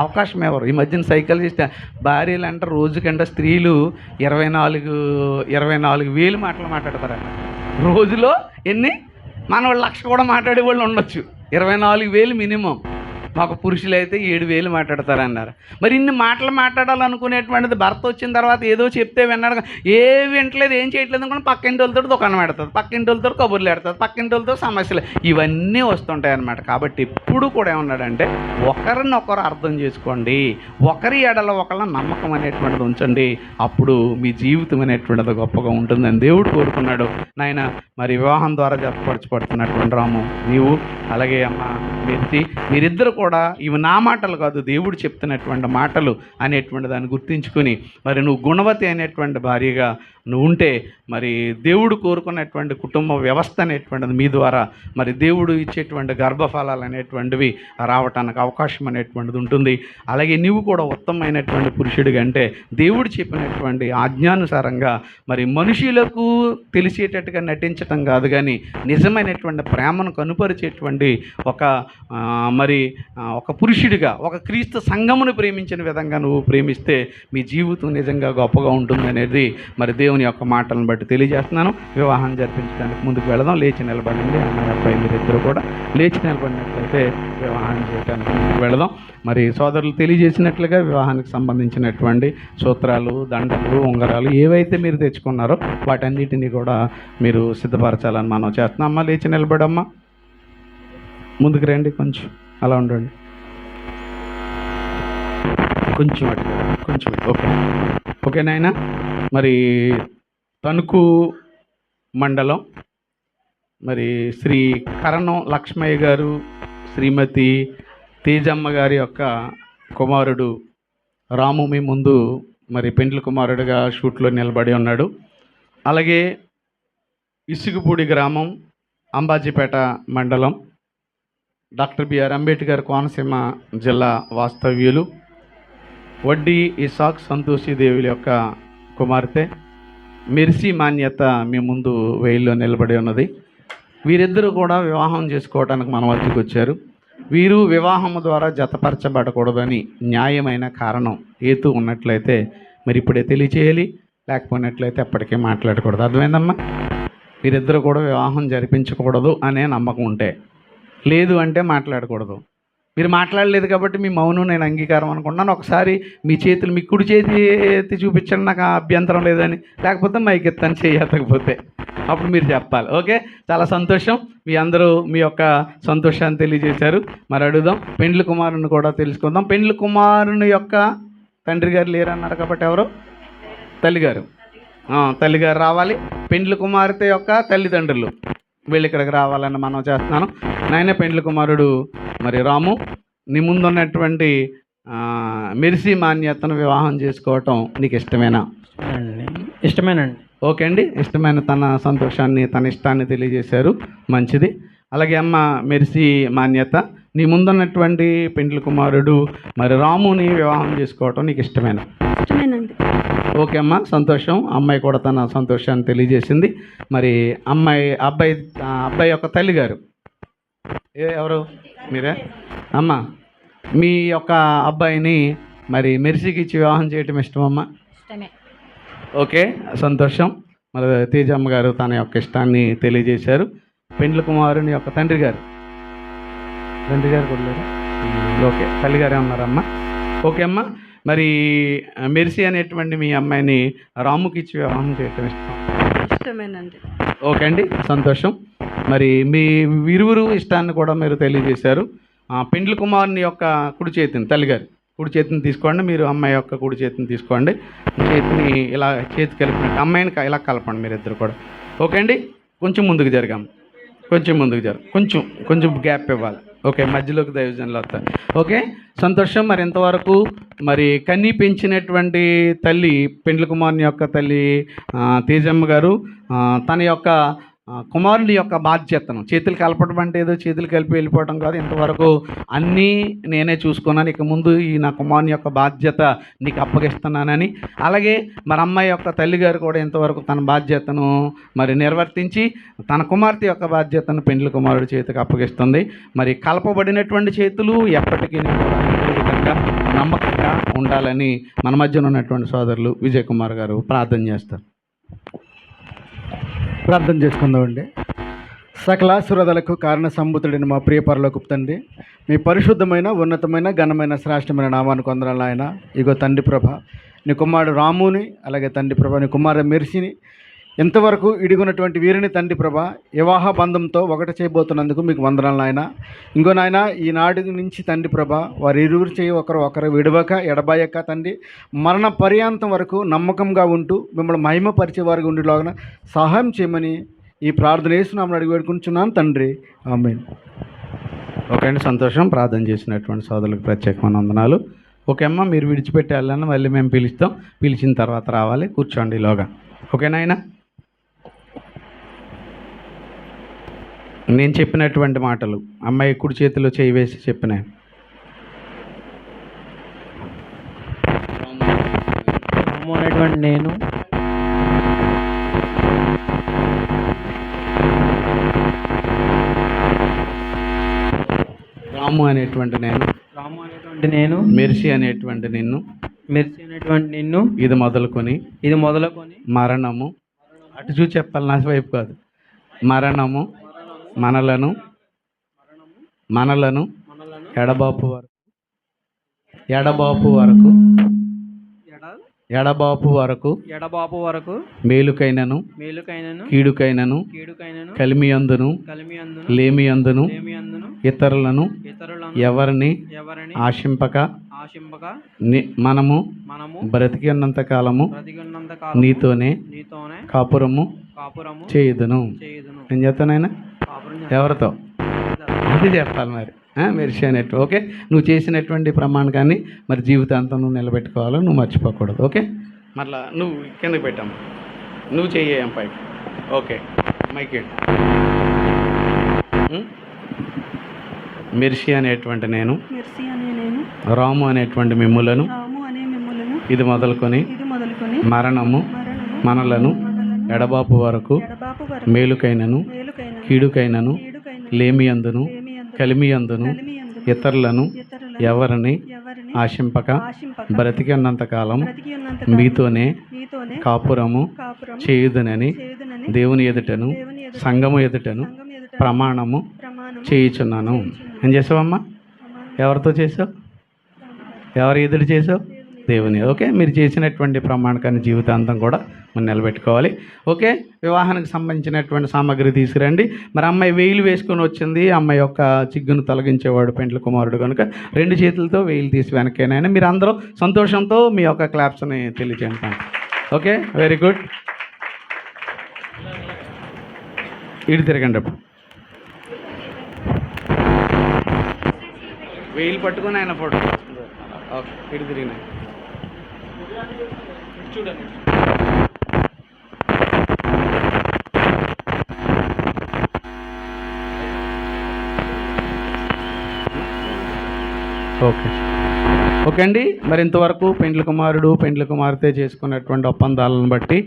అవకాశం ఎవరు. ఈ మధ్యన సైకిల్ చేస్తే భార్యలు అంటే రోజుకంటే స్త్రీలు 24,000 మాటలు మాట్లాడతారంట. రోజులో ఎన్ని? మన వాళ్ళు 1,00,000 కూడా మాట్లాడే వాళ్ళు ఉండొచ్చు. 24,000 మినిమం. మాకు పురుషులు అయితే 7,000 మాట్లాడతారన్నారు. మరి ఇన్ని మాటలు మాట్లాడాలనుకునేటువంటిది భర్త వచ్చిన తర్వాత ఏదో చెప్తే విన్నాడు, వింటలేదు, ఏం చేయట్లేదు అనుకుని పక్కింటి వాళ్ళతో దుకాణం పెడుతుంది, పక్కింటి వాళ్ళతో కబుర్లు పెడుతుంది, పక్కింటి వాళ్ళతో సమస్యలు, ఇవన్నీ వస్తుంటాయి అన్నమాట. కాబట్టి ఎప్పుడు కూడా ఏమన్నాడంటే ఒకరినొకరు అర్థం చేసుకోండి, ఒకరి ఎడల ఒకళ్ళ నమ్మకం అనేటువంటిది ఉంచండి, అప్పుడు మీ జీవితం అనేటువంటిది గొప్పగా ఉంటుందని దేవుడు కోరుకున్నాడు. నాయన, మరి వివాహం ద్వారా జతపరచబడుతున్నటువంటి రాము, నీవు అలాగే అమ్మ మెర్సి, మీరిద్దరు కూడా ఇవి నా మాటలు కాదు, దేవుడు చెప్తున్నటువంటి మాటలు అనేటువంటి దాన్ని గుర్తించుకొని మరి నువ్వు గుణవతి అనేటువంటి భార్యగా నువ్వు ఉంటే మరి దేవుడు కోరుకున్నటువంటి కుటుంబ వ్యవస్థ అనేటువంటిది మీ ద్వారా మరి దేవుడు ఇచ్చేటువంటి గర్భఫలాలు అనేటువంటివి రావటానికి అవకాశం అనేటువంటిది ఉంటుంది. అలాగే నీవు కూడా ఉత్తమమైనటువంటి పురుషుడిగా అంటే దేవుడు చెప్పినటువంటి ఆజ్ఞానుసారంగా మరి మనుషులకు తెలిసేటట్టుగా నటించటం కాదు, కానీ నిజమైనటువంటి ప్రేమను కనుపరిచేటువంటి ఒక పురుషుడిగా, ఒక క్రీస్తు సంఘమును ప్రేమించిన విధంగా నువ్వు ప్రేమిస్తే మీ జీవితం నిజంగా గొప్పగా ఉంటుంది అనేది మరి దేవుని యొక్క మాటలను బట్టి తెలియజేస్తున్నాను. వివాహం జరిపించడానికి ముందుకు వెళదాం. లేచి నిలబడండి. అమ్మాయి అబ్బాయి మీరిద్దరు కూడా లేచి నిలబడినట్లయితే వివాహం చేయడానికి ముందుకు వెళదాం. మరి సోదరులు తెలియజేసినట్లుగా వివాహానికి సంబంధించినటువంటి సూత్రాలు, దండలు, ఉంగరాలు ఏవైతే మీరు తెచ్చుకున్నారో వాటన్నిటినీ కూడా మీరు సిద్ధపరచాలని మనం చేస్తున్నాం. అమ్మ లేచి నిలబడమ్మా, ముందుకు రండి, కొంచెం అలా ఉండండి, కొంచెం ఓకే నాయన. మరి తణుకు మండలం మరి శ్రీ కరణం లక్ష్మయ్య గారు, శ్రీమతి తేజమ్మ గారి యొక్క కుమారుడు రాము మీ ముందు మరి పెండ్లి కుమారుడిగా షూట్లో నిలబడి ఉన్నాడు. అలాగే ఇసుగుపూడి గ్రామం, అంబాజీపేట మండలం, డాక్టర్ బిఆర్ అంబేద్కర్ కోనసీమ జిల్లా వాస్తవ్యులు వడ్డీ ఇసాక్ సంతోషి దేవుల యొక్క కుమార్తె మెర్సీ మాన్యత మీ ముందు వేయిల్లో నిలబడి ఉన్నది. వీరిద్దరూ కూడా వివాహం చేసుకోవడానికి మన వద్దకు వచ్చారు. వీరు వివాహము ద్వారా జతపరచబడకూడదని న్యాయమైన కారణం ఏతూ ఉన్నట్లయితే మరి ఇప్పుడే తెలియచేయాలి, లేకపోయినట్లయితే ఎప్పటికీ మాట్లాడకూడదు. అర్థమైందమ్మా? వీరిద్దరూ కూడా వివాహం జరిపించకూడదు అనే నమ్మకం ఉంటే, లేదు అంటే మాట్లాడకూడదు. మీరు మాట్లాడలేదు కాబట్టి మీ మౌనం నేను అంగీకారం అనుకుంటున్నాను. ఒకసారి మీ చేతులు, మీ కుడి చేతి ఎత్తి చూపించండి, నాకు అభ్యంతరం లేదని, లేకపోతే మైక్ ఎత్తాను చేయకపోతే, అప్పుడు మీరు చెప్పాలి. ఓకే, చాలా సంతోషం. మీ అందరూ మీ యొక్క సంతోషాన్ని తెలియజేశారు. మరి అడుగుదాం, పెండ్లి కుమారుని కూడా తెలుసుకుందాం. పెండ్లి కుమారుని యొక్క తండ్రి గారు లేరన్నారు కాబట్టి ఎవరు? తల్లిగారు. తల్లిగారు రావాలి. పెండ్లి కుమార్తె యొక్క తల్లిదండ్రులు వీళ్ళు ఇక్కడికి రావాలని మనం చేస్తున్నాను. నాయన, పెండ్లి కుమారుడు మరి రాము, నీ ముందున్నటువంటి మెర్సీ మాన్యతను వివాహం చేసుకోవటం నీకు ఇష్టమేనా? ఇష్టమేనండి. ఓకే అండి, ఇష్టమైన తన సంతోషాన్ని, తన ఇష్టాన్ని తెలియజేశారు. మంచిది. అలాగే అమ్మ మెర్సీ మాన్యత, నీ ముందున్నటువంటి పెండ్లి కుమారుడు మరి రాముని వివాహం చేసుకోవటం నీకు ఇష్టమేనా? ఇష్టమేనండి. ఓకే అమ్మ, సంతోషం. అమ్మాయి కూడా తన సంతోషాన్ని తెలియజేసింది. మరి అబ్బాయి యొక్క తల్లిగారు ఎవరు? మీరే అమ్మ. మీ యొక్క అబ్బాయిని మరి మెర్సీకి ఇచ్చి వివాహం చేయటం ఇష్టమమ్మా? ఇష్టమే. ఓకే, సంతోషం. మరి తేజమ్మ గారు తన యొక్క ఇష్టాన్ని తెలియజేశారు. పెండ్ల కుమారుని యొక్క తండ్రి గారు కూడా లేరా? ఓకే, తల్లిగారే ఉన్నారమ్మా. ఓకే అమ్మా, మరి మెర్సీ అనేటువంటి మీ అమ్మాయిని రాముకి ఇచ్చి వివాహం చేయటం ఇష్టమేనండి. ఓకే అండి, సంతోషం. మరి మీ ఇరువురు ఇష్టాన్ని కూడా మీరు తెలియజేశారు. పెండ్లి కుమారుని యొక్క కుడి చేతిని, తల్లిగారు కుడి చేతిని తీసుకోండి, మీరు అమ్మాయి యొక్క కుడి చేతిని తీసుకోండి. చేతిని ఇలా చేతి కలిపినట్టు అమ్మాయిని ఇలా కలపండి మీరు ఇద్దరు కూడా. ఓకే అండి, కొంచెం ముందుకు జరగాము, కొంచెం ముందుకు జరగ, కొంచెం గ్యాప్ ఇవ్వాలి. ఓకే, మధ్యలోకి దైవజనులు వస్తారు. ఓకే, సంతోషం. మరి ఇంతవరకు మరి కన్నీ పెంచినటువంటి తల్లి, పెండ్లి కుమారుని యొక్క తల్లి తేజమ్మ గారు తన యొక్క కుమారుడి యొక్క బాధ్యతను, చేతులు కలపడం అంటే ఏదో చేతులు కలిపి వెళ్ళిపోవడం కాదు, ఇంతవరకు అన్నీ నేనే చూసుకున్నాను, ఇక ముందు ఈ నా కుమారుని యొక్క బాధ్యత నీకు అప్పగిస్తున్నానని, అలాగే మరి అమ్మాయి యొక్క తల్లిగారు కూడా ఇంతవరకు తన బాధ్యతను మరి నిర్వర్తించి తన కుమార్తె యొక్క బాధ్యతను పెండ్లి కుమారుడి చేతికి అప్పగిస్తుంది. మరి కలపబడినటువంటి చేతులు ఎప్పటికీ విధంగా నమ్మకంగా ఉండాలని మన మధ్యన ఉన్నటువంటి సోదరులు విజయ్ కుమార్ గారు ప్రార్థన చేస్తారు. ప్రార్థన చేసుకుందామండి. సకలాశీర్వాదాలకు కారణ సంభూతుడైన మా ప్రియ పరలోకపు తండ్రి, మీ పరిశుద్ధమైన ఉన్నతమైన ఘనమైన శ్రేష్టమైన నామానికి వందనాలు ఆయన. ఇగో తండ్రి ప్రభ, నీ కుమారుడు రాముని, అలాగే తండ్రి ప్రభ నీ కుమారుడు మెర్సీని ఎంతవరకు ఇడిగున్నటువంటి వీరిని తండ్రి ప్రభ వివాహ బంధంతో ఒకటి చేయబోతున్నందుకు మీకు వందనాలు నాయన. ఇంకో నాయన, ఈనాడు నుంచి తండ్రి ప్రభ వారి ఇరువురు చేయి ఒకరు విడవక ఎడబాయక తండ్రి మరణ పర్యాంతం వరకు నమ్మకంగా ఉంటూ మిమ్మల్ని మహిమపరిచేవారికి ఉండేలాగా సహాయం చేయమని ఈ ప్రార్థన యేసునామమున అడిగి వేడుకుంటున్నాను తండ్రి, ఆమేన్. ఓకే అండి, సంతోషం. ప్రార్థన చేసినటువంటి సోదరులకు ప్రత్యేకమైన వందనాలు. ఓకే అమ్మ, మీరు విడిచిపెట్టి వెళ్ళాలని మళ్ళీ మేము పిలుస్తాం, పిలిచిన తర్వాత రావాలి, కూర్చోండి ఈలోగా. ఓకేనా ఆయన? నేను చెప్పినటువంటి మాటలు అమ్మాయి కుడి చేతిలో చేయి వేసి చెప్పినాను. రాము అనేటువంటి నేను రాము అనేటువంటి నేను మెర్సీ అనేటువంటి నిన్ను ఇది మొదలుకొని మరణము, అటు చూసి చెప్పాలి, నా వైపు కాదు, మరణము మనలను ఎడబాపు వరకు మేలుకైనను కీడుకైనను కలిమియందును లేమియందును ఇతరులను ఎవరిని ఆశింపక మనము బ్రతికి ఉన్నంత కాలము నీతోనే కాపురము చేయుదును. ఏం చేస్తానైనా ఎవరితో అది చెప్పాలి మరి మెర్సీ అనేట్టు. ఓకే, నువ్వు చేసినటువంటి ప్రమాణాన్ని మరి జీవితాంతం నువ్వు నిలబెట్టుకోవాలో నువ్వు మర్చిపోకూడదు. ఓకే, మరలా నువ్వు కిందకి పెట్టాము, నువ్వు చెయ్యం పైకి. ఓకే, మైకేడ్. మెర్సీ అనేటువంటి నేను రాము అనేటువంటి మిమ్ములను ఇది మొదలుకొని మరణము మనలను ఎడబాపు వరకు మేలుకైనను కీడుకైనను లేమియందును కలిమియందును ఇతరులను ఎవరిని ఆశింపక బ్రతికి ఉన్నంతకాలం మీతోనే కాపురము చేయుదునని దేవుని ఎదుటను సంఘము ఎదుటను ప్రమాణము చేయుచున్నాను. ఏం చేసావమ్మా? ఎవరితో చేసావు? ఎవరి ఎదురు చేసావు? దేవుని. ఓకే, మీరు చేసినటువంటి ప్రమాణకాన్ని జీవితాంతం కూడా మనం నిలబెట్టుకోవాలి. ఓకే, వివాహానికి సంబంధించినటువంటి సామాగ్రి తీసుకురండి. మరి అమ్మాయి వేయిలు వేసుకొని వచ్చింది, అమ్మాయి యొక్క చిగ్గును తొలగించేవాడు పెండ్లి కుమారుడు కనుక 2 చేతులతో వేయిలు తీసి వెనకేనైనా మీరు అందరూ సంతోషంతో మీ యొక్క క్లాప్స్ని తెలియజేయండి. Okay, very good. ఇటు తిరగండి. అప్పుడు వేయిలు పట్టుకొని ఆయన ఫోటో ఓకే, ఇటు తిరిగినాయి చూడండి. ఓకే. ఓకే అండి. మరి ఇంతవరకు పెండ్లి కుమారుడు పెండ్లి కుమార్తె చేసుకున్నటువంటి ఒప్పందాలను బట్టి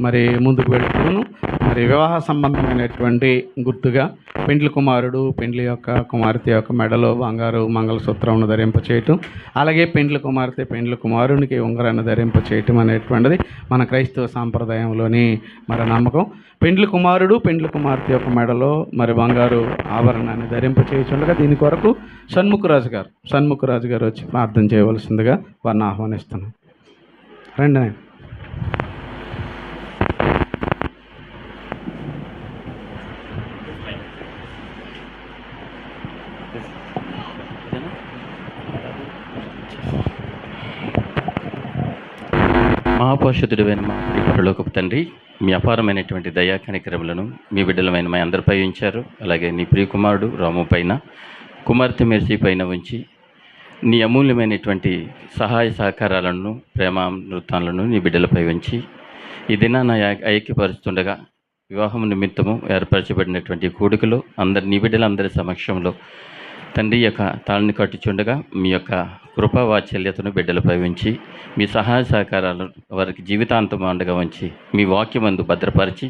మరి ముందుకు వెళ్తున్నాను. మరి వివాహ సంబంధమైనటువంటి గుర్తుగా పెండ్లి కుమారుడు పెండ్లి యొక్క కుమార్తె యొక్క మెడలో బంగారు మంగళసూత్రంను ధరింప చేయటం, అలాగే పెండ్లి కుమార్తె పెండ్లి కుమారునికి ఉంగరాన్ని ధరింప చేయటం అనేటువంటిది మన క్రైస్తవ సాంప్రదాయంలోని మరి నమ్మకం. పెండ్లి కుమారుడు పెండ్లి కుమార్తె యొక్క మెడలో మరి బంగారు ఆభరణాన్ని ధరింప చేయుచుండగా దీని కొరకు షణ్ముఖరాజు గారు వచ్చి ప్రార్థన చేయవలసిందిగా వారిని ఆహ్వానిస్తున్నాను. రండి నాయన. మహాపరిశుద్ధుడైన మా పరలోకపు తండ్రి, మీ అపారమైనటువంటి దయా కనికరములను మీ బిడ్డలమైన మా అందరిపై ఉంచారు. అలాగే నీ ప్రియకుమారుడు రాము పైన, కుమార్తె మెర్సీ పైన ఉంచి నీ అమూల్యమైనటువంటి సహాయ సహకారాలను ప్రేమామృతాలను నీ బిడ్డలపై ఉంచి ఈ దినాన ఐక్యపరుస్తుండగా వివాహం నిమిత్తము ఏర్పరచబడినటువంటి కూడికలో నీ బిడ్డలందరి సమక్షంలో తండ్రి యొక్క తాళిని కట్టుచుండగా మీ యొక్క కృపా వాత్సల్యతను బిడ్డలపై ఉంచి మీ సహాయ సహకారాలను వారికి జీవితాంతం అండగా ఉంచి మీ వాక్యమందు భద్రపరిచి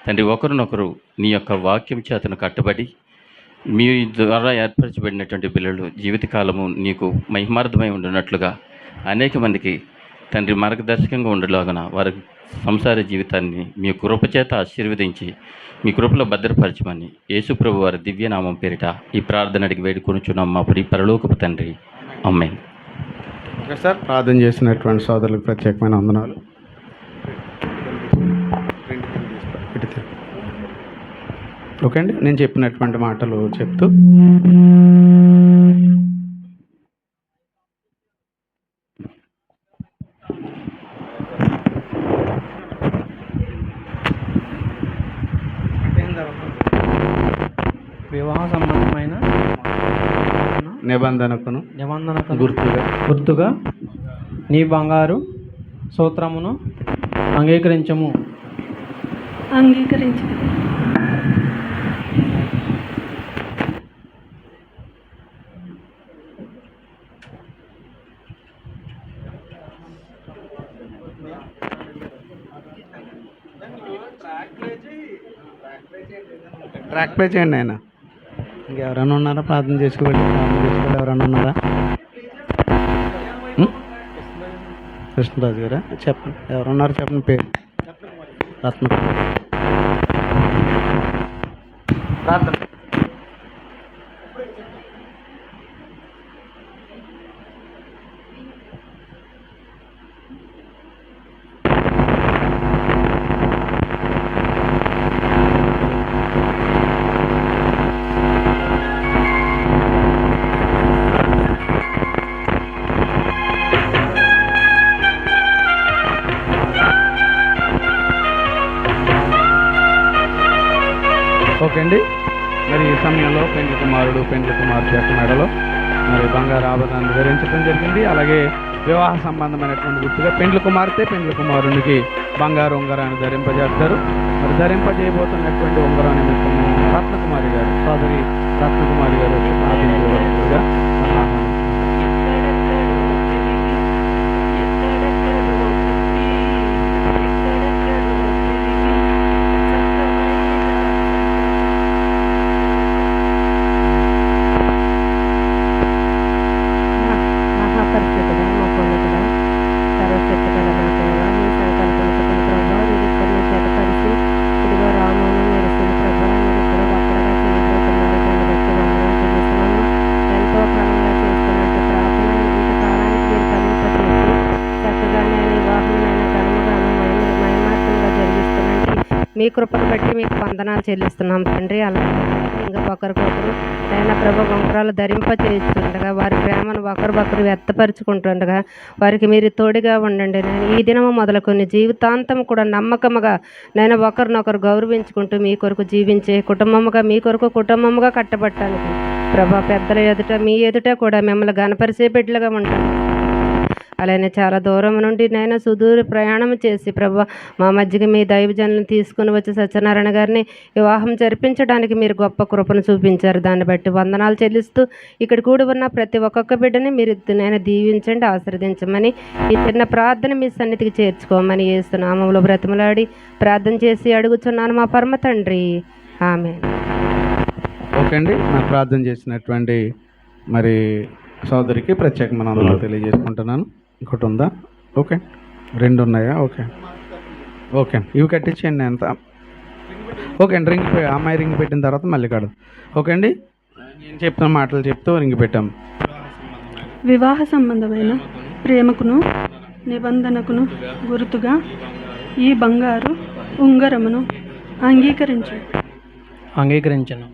తండ్రి ఒకరినొకరు నీ యొక్క వాక్యం చేతను కట్టబడి మీ ద్వారా ఏర్పరచబడినటువంటి పిల్లలు జీవితకాలము నీకు మహిమార్థమై ఉండినట్లుగా అనేక మందికి తండ్రి మార్గదర్శకంగా ఉండలాగున వారి సంసార జీవితాన్ని మీ కృప చేత ఆశీర్వదించి మీ కృపలో భద్రపరచమని యేసుప్రభు వారి దివ్యనామం పేరిట ఈ ప్రార్థన అడిగి వేడుకొనుచున్నాం మా పరలోకపు తండ్రి. ఆమేన్. ఓకే సార్, ప్రార్థన చేసినటువంటి సోదరులకు ప్రత్యేకమైన వందనాలు. ఓకే అండి, నేను చెప్పినటువంటి మాటలు చెప్తూ వివాహ సంబంధమైన నిబంధనకు గుర్తుగా నీ బంగారు సూత్రమును అంగీకరించము. ట్రాక్ పే చేయండి ఆయన. ఇంకెవరైనా ఉన్నారా? ప్రార్థన చేసుకోవాలి ఎవరైనా ఉన్నారా? కృష్ణరాజు గారా? చెప్పండి, ఎవరున్నారు చెప్పండి పేరు. రత్న ప్రార్థన. ఓకే అండి, మరి ఈ సమయంలో పెండ్లి కుమారుడు పెండ్లి కుమార్తె యొక్క మెడలో మరి బంగారు ఆభరణాన్ని ధరించడం జరిగింది. అలాగే వివాహ సంబంధమైనటువంటి గుర్తుగా పెండ్లి కుమార్తె పెండ్లి కుమారునికి బంగారు ఉంగరాన్ని ధరింపజేస్తారు. మరి ధరింపజేయబోతున్నటువంటి ఉంగరం నిమిత్తము రత్నకుమారి గారు, సోదరి రత్నకుమారి గారు ప్రార్థించవలసిందిగా మీ కృపను బట్టి మీకు వందనాలు చెల్లిస్తున్నాం తండ్రి. అలాగే ఇంకా ఒకరికొకరు ఆయన ప్రభు ఉంగరాలు ధరింప చేస్తుండగా వారి ప్రేమను ఒకరికొకరు వ్యక్తపరుచుకుంటుండగా వారికి మీరు తోడుగా ఉండండి. నేను ఈ దినము మొదలుకొని జీవితాంతం కూడా నమ్మకముగా నేను ఒకరినొకరు గౌరవించుకుంటూ మీ కొరకు జీవించే కుటుంబముగా మీ కొరకు కుటుంబముగా కట్టబట్టానికి ప్రభా పెద్దల ఎదుట మీ ఎదుట కూడా మిమ్మల్ని గణపరిచే బిడ్డలుగా ఉంటాను. అలానే చాలా దూరం నుండి నైనా సుదూర ప్రయాణం చేసి ప్రభా మా మధ్యకి మీ దైవజనులను తీసుకుని వచ్చి సత్యనారాయణ గారిని వివాహం జరిపించడానికి మీరు గొప్ప కృపను చూపించారు. దాన్ని బట్టి వందనాలు చెల్లిస్తూ ఇక్కడ కూడి ఉన్న ప్రతి ఒక్కొక్క బిడ్డని మీరు నైనా దీవించండి, ఆశీర్వదించమని ఈ చిన్న ప్రార్థన మీ సన్నిధికి చేర్చుకోమని యేసు నామములో బ్రతిమలాడి ప్రార్థన చేసి అడుగుచున్నాను మా పరమ తండ్రి, ఆమేన్. ఓకే అండి, నాకు ప్రార్థన చేసినటువంటి మరి సోదరికి ప్రత్యేకమైన వందనాలు తెలియజేసుకుంటున్నాను. ఇంకోటి ఉందా? ఓకే, 2 ఉన్నాయా? ఓకే ఓకే, ఇవి కట్టించండి ఎంత. ఓకే అండి, రింగ్ అమ్మాయి రింగ్ పెట్టిన తర్వాత మళ్ళీ కడదు. ఓకే అండి, నేను చెప్తున్న మాటలు చెప్తూ రింగ్ పెట్టాం. వివాహ సంబంధమైన ప్రేమకును నిబంధనకును గుర్తుగా ఈ బంగారు ఉంగరమును అంగీకరించను.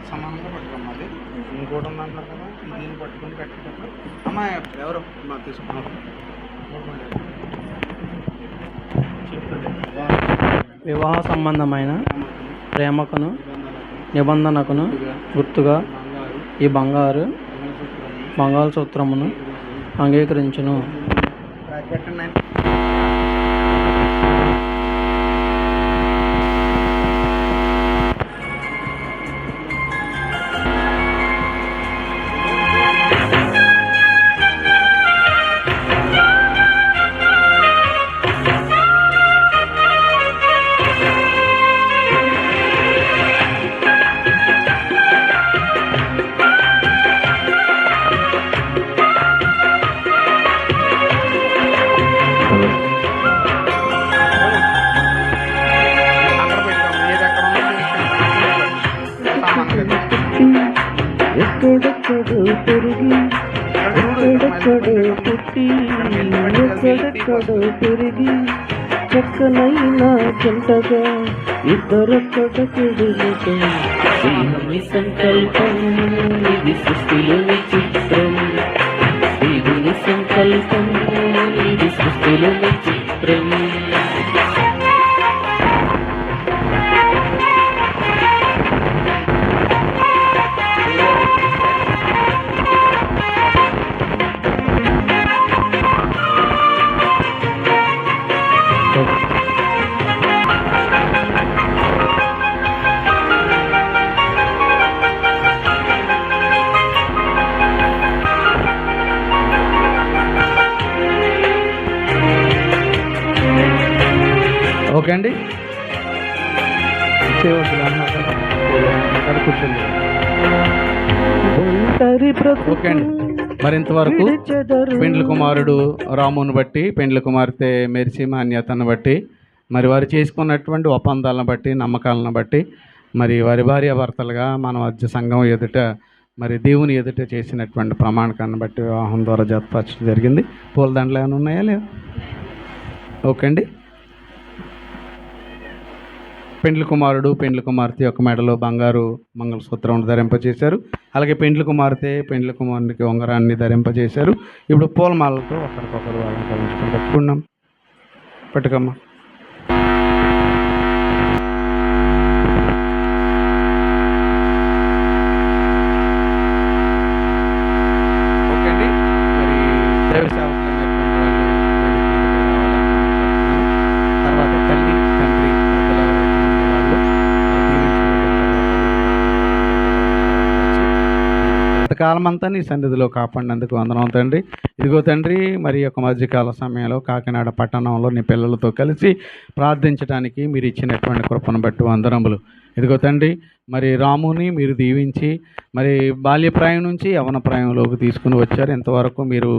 సమానంగా పట్టుకోమ్మా. ఇంకోటి ఉందన్నారు కదా, దీన్ని పట్టుకొని కట్టేటప్పుడు అమ్మా ఎవరు తీసుకున్నారు? వివాహ సంబంధమైన ప్రేమకును నిబంధనకును గుర్తుగా ఈ మంగళసూత్రమును అంగీకరించును. ఎక్కడెక్కడో పెరిగి ఎక్కడెక్కడో పుట్టి ఎక్కడెక్కడో పెరిగి చక్కనైన జంటగా ఇద్దరొక్కడకెడులుగా దేవుని సంకల్పం ఇది సృష్టిలోని చిత్రం, దేవుని సంకల్పం ఇది సృష్టిలోని చిత్రం. ఓకే అండి, కూర్చోండి. ఓకే అండి, మరింతవరకు పెండ్లి కుమారుడు రాముని బట్టి, పెండ్లి కుమార్తె మెర్సీ మాన్యతను బట్టి, మరి వారు చేసుకున్నటువంటి ఒప్పందాలను బట్టి, నమ్మకాలను బట్టి, మరి వారి భార్యాభర్తలుగా మన మధ్య సంఘం ఎదుట, మరి దేవుని ఎదుట చేసినటువంటి ప్రమాణకాన్ని బట్టి వివాహం ద్వారా జతపరచడం జరిగింది. పూలదండలు ఏమైనా ఉన్నాయా? లేవు. ఓకే అండి, పెండ్లి కుమారుడు పెండ్లి కుమార్తె యొక్క మెడలో బంగారు మంగళసూత్రం ధరింపజేశారు. అలాగే పెండ్లి కుమార్తె పెండ్లి కుమారునికి ఉంగరాన్ని ధరింపజేశారు. ఇప్పుడు పూలమాలతో ఒకరికొకరు అలంకరించుకొని పెట్టుకున్నాం. పెట్టుకమ్మా. ఓకే అండి, మరి దైవ సేవకులు అనేటువంటి వాళ్ళు తర్వాత తల్లి తండ్రి కాలం అంతా నీ సన్నిధిలో కాపాడినందుకు వందనం తండ్రి. ఇదిగో తండ్రి, మరి యొక్క మధ్యకాల సమయంలో కాకినాడ పట్టణంలో నీ పిల్లలతో కలిసి ప్రార్థించడానికి మీరు ఇచ్చినటువంటి కృపను బట్టి వందనములు. ఇదిగో తండ్రి, మరి రాముని మీరు దీవించి మరి బాల్యప్రాయం నుంచి యవనప్రాయంలోకి తీసుకుని వచ్చారు. ఇంతవరకు మీరు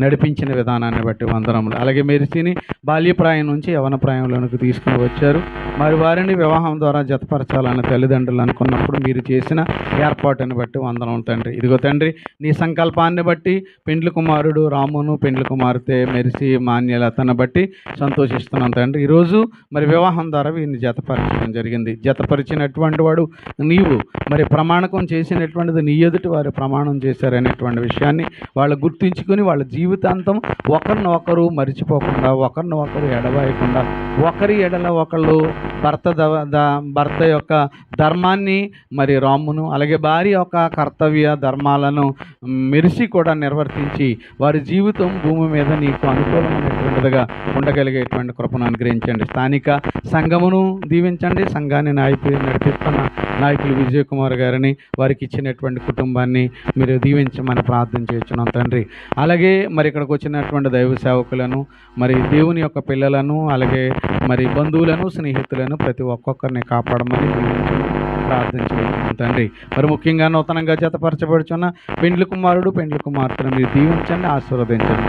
నడిపించిన విధానాన్ని బట్టి వందనములు. అలాగే మెర్సీని బాల్యప్రాయం నుంచి యవనప్రాయంలోకి తీసుకుని వచ్చారు. మరి వారిని వివాహం ద్వారా జతపరచాలని తల్లిదండ్రులు అనుకున్నప్పుడు మీరు చేసిన ఏర్పాటుని బట్టి వందనములు తండ్రి. ఇదిగో తండ్రి, నీ సంకల్పాన్ని బట్టి పెండ్లి కుమారుడు రామును పెండ్లి కుమార్తె మెర్సీ మాన్యలతను బట్టి సంతోషిస్తున్నాం తండ్రి. ఈరోజు మరి వివాహం ద్వారా వీరిని జతపరచడం జరిగింది. జతపరిచినటువంటి వాడు నీవు మరి ప్రమాణకం చేసినటువంటిది నీ ఎదుటి వారు ప్రమాణం చేశారనేటువంటి విషయాన్ని వాళ్ళు గుర్తించుకొని వాళ్ళ జీవితాంతం ఒకరిని ఒకరు మరిచిపోకుండా ఒకరిని ఒకరు ఎడబాయకుండా ఒకరి ఎడల ఒకళ్ళు భర్త యొక్క ధర్మాన్ని మరి రామును అలాగే భార్య యొక్క కర్తవ్య ధర్మాలను మెరిసి కూడా నిర్వర్తించి వారి జీవితం భూమి మీద నీకు అనుకూలమైనటువంటిదిగా ఉండగలిగేటువంటి కృపను అనుగ్రహించండి. స్థానిక సంఘమును దీవించండి. సంఘాన్ని నడిపిస్తున్న నాయకులు విజయ్ కుమార్ గారిని వారికి ఇచ్చినటువంటి కుటుంబాన్ని మీరు దీవించమని ప్రార్థన చేస్తున్నాం తండ్రి. అలాగే మరి ఇక్కడికి వచ్చినటువంటి దైవ సేవకులను మరి దేవుని యొక్క పిల్లలను అలాగే మరి బంధువులను స్నేహితులను ప్రతి ఒక్కొక్కరిని కాపాడమని ప్రార్థన చేస్తున్నాం తండ్రి. మరి ముఖ్యంగా నూతనంగా జతపరచబడుచున్న పెండ్లి కుమారుడు పెండ్లి కుమార్తెను మీరు దీవించండి, ఆశీర్వదించండి.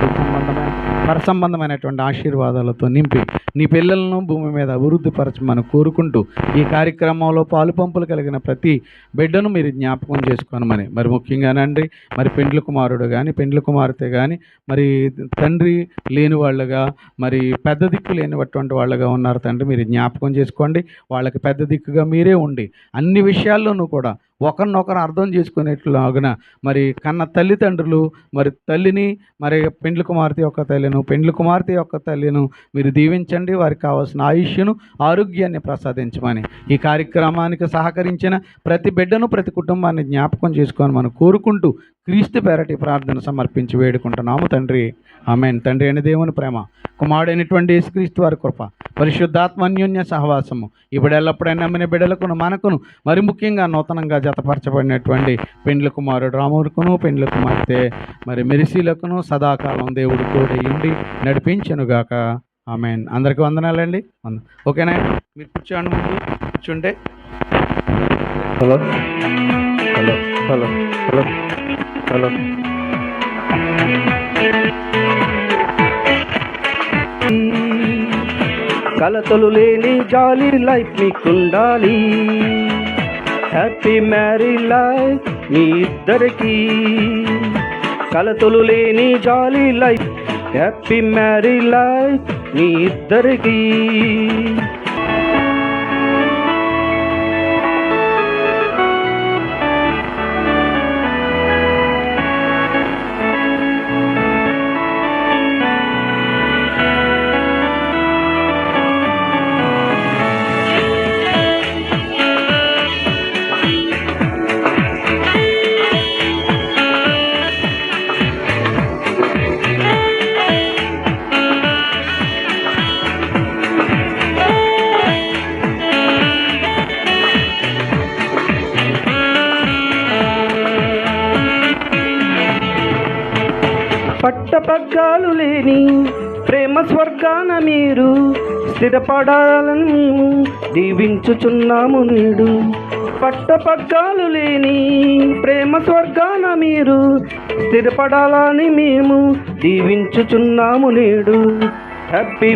పరసంబంధమైనటువంటి ఆశీర్వాదాలతో నింపి నీ పిల్లలను భూమి మీద అభివృద్ధి పరచమని కోరుకుంటూ ఈ కార్యక్రమంలో పాలు పంపులు కలిగిన ప్రతి బిడ్డను మీరు జ్ఞాపకం చేసుకోనమని మరి ముఖ్యంగానండి మరి పెండ్లి కుమారుడు కానీ పెండ్లి కుమార్తె కానీ మరి తండ్రి లేని వాళ్ళుగా మరి పెద్ద దిక్కు లేనిటువంటి వాళ్ళుగా ఉన్నారు తండ్రి. మీరు జ్ఞాపకం చేసుకోండి. వాళ్ళకి పెద్ద దిక్కుగా మీరే ఉండి అన్ని విషయాల్లోనూ కూడా ఒకరినొకరు అర్థం చేసుకునేట్లాగున మరి కన్న తల్లిదండ్రులు మరి తల్లిని మరి పెండ్లి కుమార్తె యొక్క తల్లిను పెండ్లి కుమార్తె యొక్క తల్లిను మీరు దీవించండి. వారికి కావాల్సిన ఆయుష్ను ఆరోగ్యాన్ని ప్రసాదించమని ఈ కార్యక్రమానికి సహకరించిన ప్రతి బిడ్డను ప్రతి కుటుంబాన్ని జ్ఞాపకం చేసుకొని మనం కోరుకుంటూ క్రీస్తు పేరటి ప్రార్థన సమర్పించి వేడుకుంటున్నాము తండ్రి. ఆమేన్. తండ్రి అయిన దేవుని ప్రేమ, కుమారుడైనటువంటి యేసుక్రీస్తు వారి కృప, పరిశుద్ధాత్మ అన్యోన్య సహవాసము ఇప్పుడు ఎల్లప్పుడైనా నమ్మిన బిడ్డలకును మనకును మరి ముఖ్యంగా నూతనంగా జతపరచబడినటువంటి పెండ్లి కుమారుడు రాముడుకును పెండ్లి కుమార్తె మరి మెరిసీలకును సదాకాలం దేవుడు తోడయ్యుండి నడిపించెనుగాక. ఆమేన్. అందరికీ వందనాలండి. ఓకేనా? మీరు కూర్చోండి. ముందు కూర్చుంటే hello hello hello hello hello కలతలు లేని జాలీ లైఫ్ మీకుండాలి. హ్యాపీ మ్యారీ లైఫ్ మీ ఇద్దరికి. కలతలు లేని జాలీ లైఫ్ హ్యాపీ మ్యారీ లైఫ్ మీ ఇద్దరికి. పట్టపగ్గాలు లేని ప్రేమ స్వర్గాన మీరు స్థిరపడాలని మేము దీవించుచున్నాము నేడు. పట్టపగ్గాలు లేని ప్రేమ స్వర్గాన మీరు స్థిరపడాలని మేము దీవించుచున్నాము నేడు. హ్యాపీ